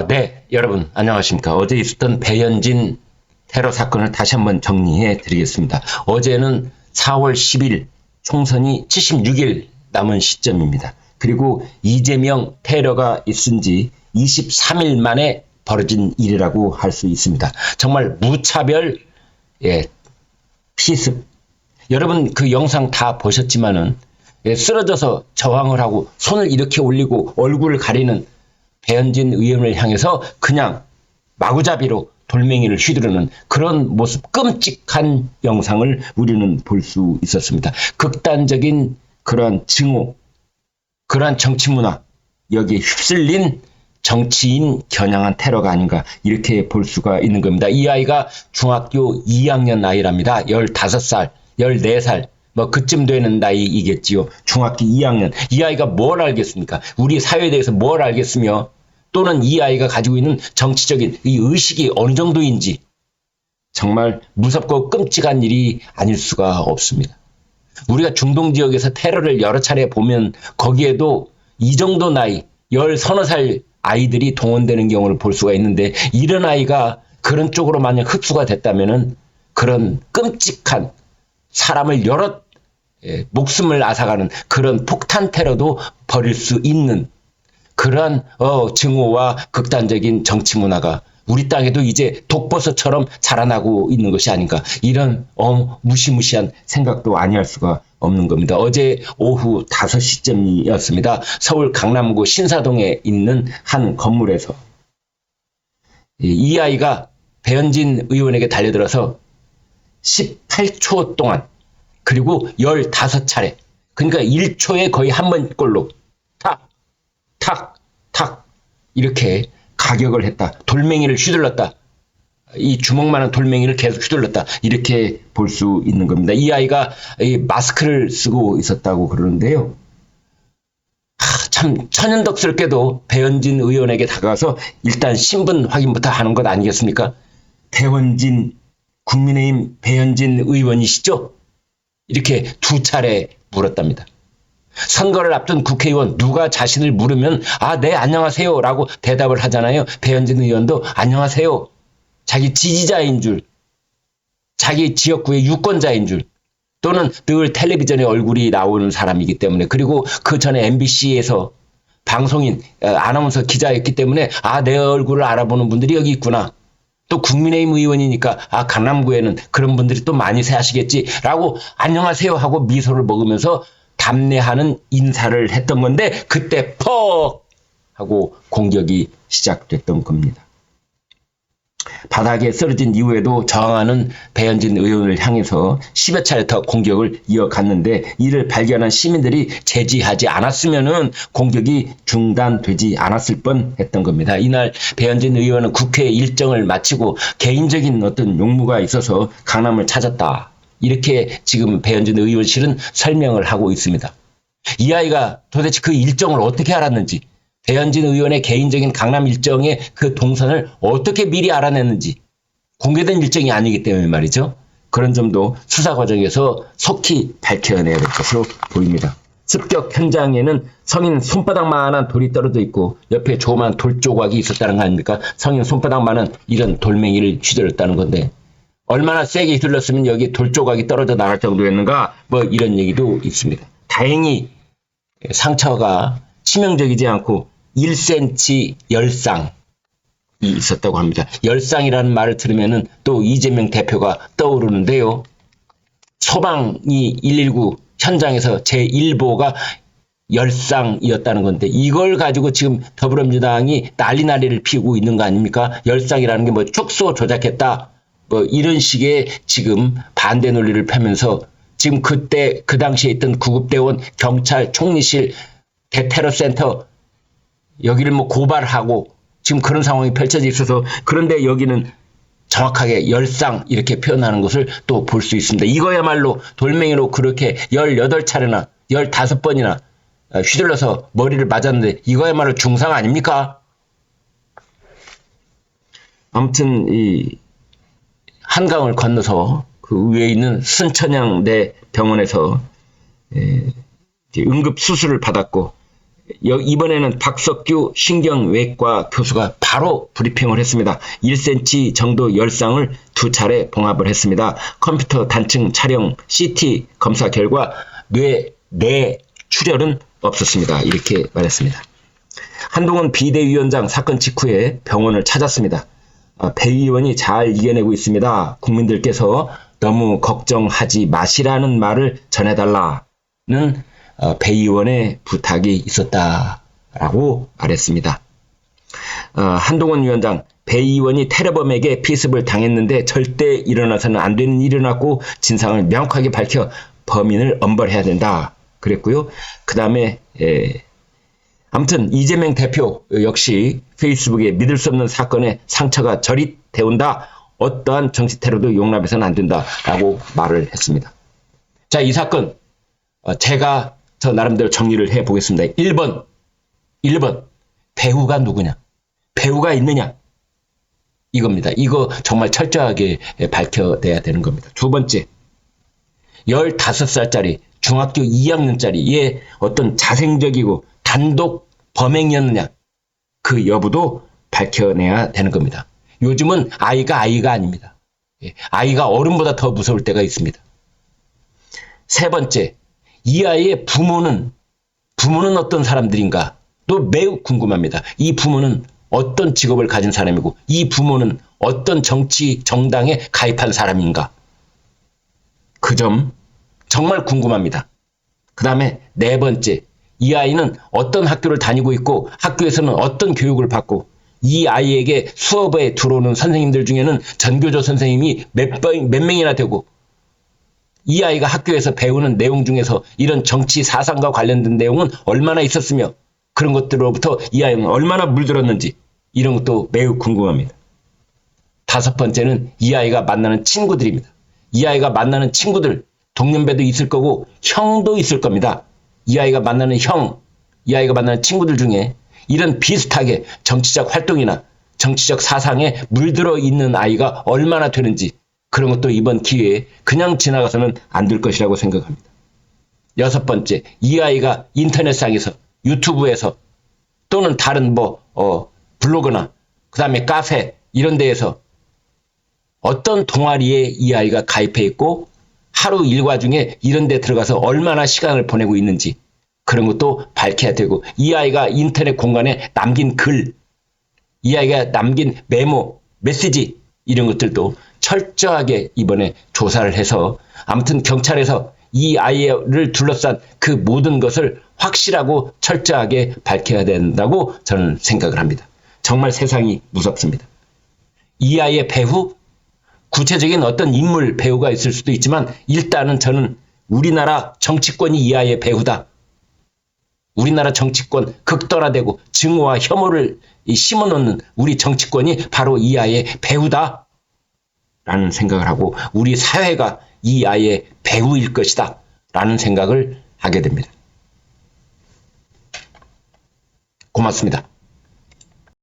네, 여러분 안녕하십니까. 어제 있었던 배현진 테러 사건을 다시 한번 정리해 드리겠습니다. 어제는 4월 10일 총선이 76일 남은 시점입니다. 그리고 이재명 테러가 있은 지 23일 만에 벌어진 일이라고 할 수 있습니다. 정말 무차별 피습. 여러분 그 영상 다 보셨지만은 쓰러져서 저항을 하고 손을 이렇게 올리고 얼굴을 가리는 배현진 의원을 향해서 그냥 마구잡이로 돌멩이를 휘두르는 그런 모습, 끔찍한 영상을 우리는 볼 수 있었습니다. 극단적인 그러한 증오, 그러한 정치 문화, 여기에 휩쓸린 정치인 겨냥한 테러가 아닌가 이렇게 볼 수가 있는 겁니다. 이 아이가 중학교 2학년 나이랍니다. 15살, 14살 뭐 그쯤 되는 나이이겠지요. 중학교 2학년. 이 아이가 뭘 알겠습니까? 우리 사회에 대해서 뭘 알겠으며 또는 이 아이가 가지고 있는 정치적인 이 의식이 어느 정도인지 정말 무섭고 끔찍한 일이 아닐 수가 없습니다. 우리가 중동 지역에서 테러를 여러 차례 보면 거기에도 이 정도 나이, 10서너 살 아이들이 동원되는 경우를 볼 수가 있는데 이런 아이가 그런 쪽으로 만약 흡수가 됐다면은 그런 끔찍한 사람을 여러 목숨을 앗아가는 그런 폭탄 테러도 벌일 수 있는 그러한 증오와 극단적인 정치 문화가 우리 땅에도 이제 독버섯처럼 자라나고 있는 것이 아닌가 이런 무시무시한 생각도 아니할 수가 없는 겁니다. 어제 오후 5시쯤이었습니다. 서울 강남구 신사동에 있는 한 건물에서 이 아이가 배현진 의원에게 달려들어서 18초 동안 그리고 15차례 그러니까 1초에 거의 한 번꼴로 탁 이렇게 가격을 했다. 돌멩이를 휘둘렀다. 이 주먹만한 돌멩이를 계속 휘둘렀다. 이렇게 볼 수 있는 겁니다. 이 아이가 마스크를 쓰고 있었다고 그러는데요. 참 천연덕스럽게도 배현진 의원에게 다가가서 일단 신분 확인부터 하는 것 아니겠습니까? 국민의힘 배현진 의원이시죠? 이렇게 2차례 물었답니다. 선거를 앞둔 국회의원 누가 자신을 물으면 네 안녕하세요 라고 대답을 하잖아요. 배현진 의원도 안녕하세요. 자기 지지자인 줄, 자기 지역구의 유권자인 줄 또는 늘 텔레비전에 얼굴이 나오는 사람이기 때문에 그리고 그 전에 MBC에서 방송인, 아나운서 기자였기 때문에 내 얼굴을 알아보는 분들이 여기 있구나. 또 국민의힘 의원이니까 강남구에는 그런 분들이 또 많이 사시겠지라고 안녕하세요 하고 미소를 먹으면서 담내하는 인사를 했던 건데 그때 퍽 하고 공격이 시작됐던 겁니다. 바닥에 쓰러진 이후에도 저항하는 배현진 의원을 향해서 10여 차례 더 공격을 이어갔는데 이를 발견한 시민들이 제지하지 않았으면은 공격이 중단되지 않았을 뻔했던 겁니다. 이날 배현진 의원은 국회 일정을 마치고 개인적인 어떤 용무가 있어서 강남을 찾았다. 이렇게 지금 배현진 의원실은 설명을 하고 있습니다. 이 아이가 도대체 그 일정을 어떻게 알았는지 배현진 의원의 개인적인 강남 일정의 그 동선을 어떻게 미리 알아냈는지 공개된 일정이 아니기 때문에 말이죠. 그런 점도 수사 과정에서 속히 밝혀내야 될 것으로 보입니다. 습격 현장에는 성인 손바닥만한 돌이 떨어져 있고 옆에 조그만 돌 조각이 있었다는 거 아닙니까? 성인 손바닥만한 이런 돌멩이를 휘둘렀다는 건데 얼마나 세게 휘둘렀으면 여기 돌 조각이 떨어져 나갈 정도였는가 뭐 이런 얘기도 있습니다. 다행히 상처가 치명적이지 않고 1cm 열상이 있었다고 합니다. 열상이라는 말을 들으면은 또 이재명 대표가 떠오르는데요. 소방이 119 현장에서 제1보가 열상이었다는 건데 이걸 가지고 지금 더불어민주당이 난리를 피우고 있는 거 아닙니까? 열상이라는 게 뭐 축소 조작했다. 뭐 이런 식의 지금 반대 논리를 펴면서 지금 그때 그 당시에 있던 구급대원 경찰 총리실 대테러센터 여기를 뭐 고발하고 지금 그런 상황이 펼쳐져 있어서 그런데 여기는 정확하게 열상 이렇게 표현하는 것을 또 볼 수 있습니다. 이거야말로 돌멩이로 그렇게 18차례나 15번이나 휘둘러서 머리를 맞았는데 이거야말로 중상 아닙니까? 아무튼 이 한강을 건너서 그 위에 있는 순천향대 병원에서 응급 수술을 받았고 이번에는 박석규 신경외과 교수가 바로 브리핑을 했습니다. 1cm 정도 열상을 2차례 봉합을 했습니다. 컴퓨터 단층 촬영 CT 검사 결과 뇌 출혈은 없었습니다. 이렇게 말했습니다. 한동훈 비대위원장 사건 직후에 병원을 찾았습니다. 배 의원이 잘 이겨내고 있습니다. 국민들께서 너무 걱정하지 마시라는 말을 전해달라는 배 의원의 부탁이 있었다라고 말했습니다. 한동훈 위원장, 배 의원이 테러범에게 피습을 당했는데 절대 일어나서는 안 되는 일이 일어났고 진상을 명확하게 밝혀 범인을 엄벌해야 된다. 그랬고요. 그 다음에 아무튼 이재명 대표 역시 페이스북에 믿을 수 없는 사건에 상처가 저릿되온다. 어떠한 정치 테러도 용납해서는 안 된다라고 말을 했습니다. 자, 이 사건 제가 저 나름대로 정리를 해보겠습니다. 1번 배우가 누구냐? 배우가 있느냐? 이겁니다. 이거 정말 철저하게 밝혀내야 되는 겁니다. 두 번째, 15살짜리 중학교 2학년짜리의 어떤 자생적이고 단독 범행이었느냐? 그 여부도 밝혀내야 되는 겁니다. 요즘은 아이가 아닙니다. 아이가 어른보다 더 무서울 때가 있습니다. 세 번째, 이 아이의 부모는 어떤 사람들인가? 또 매우 궁금합니다. 이 부모는 어떤 직업을 가진 사람이고 이 부모는 어떤 정치 정당에 가입한 사람인가? 그 점 정말 궁금합니다. 그 다음에 네 번째, 이 아이는 어떤 학교를 다니고 있고 학교에서는 어떤 교육을 받고 이 아이에게 수업에 들어오는 선생님들 중에는 전교조 선생님이 몇 명이나 되고 이 아이가 학교에서 배우는 내용 중에서 이런 정치 사상과 관련된 내용은 얼마나 있었으며 그런 것들로부터 이 아이는 얼마나 물들었는지 이런 것도 매우 궁금합니다. 다섯 번째는 이 아이가 만나는 친구들입니다. 이 아이가 만나는 친구들, 동년배도 있을 거고 형도 있을 겁니다. 이 아이가 만나는 형, 이 아이가 만나는 친구들 중에 이런 비슷하게 정치적 활동이나 정치적 사상에 물들어 있는 아이가 얼마나 되는지 그런 것도 이번 기회에 그냥 지나가서는 안 될 것이라고 생각합니다. 여섯 번째, 이 아이가 인터넷상에서 유튜브에서 또는 다른 블로그나 그 다음에 카페 이런 데에서 어떤 동아리에 이 아이가 가입해 있고 하루 일과 중에 이런 데 들어가서 얼마나 시간을 보내고 있는지 그런 것도 밝혀야 되고 이 아이가 인터넷 공간에 남긴 글, 이 아이가 남긴 메모, 메시지 이런 것들도 철저하게 이번에 조사를 해서 아무튼 경찰에서 이 아이를 둘러싼 그 모든 것을 확실하고 철저하게 밝혀야 된다고 저는 생각을 합니다. 정말 세상이 무섭습니다. 이 아이의 배후, 구체적인 어떤 인물 배우가 있을 수도 있지만 일단은 저는 우리나라 정치권이 이 아이의 배우다. 우리나라 정치권 극단화되고 증오와 혐오를 심어놓는 우리 정치권이 바로 이 아이의 배우다. 라는 생각을 하고 우리 사회가 이 아이의 배우일 것이다. 라는 생각을 하게 됩니다. 고맙습니다.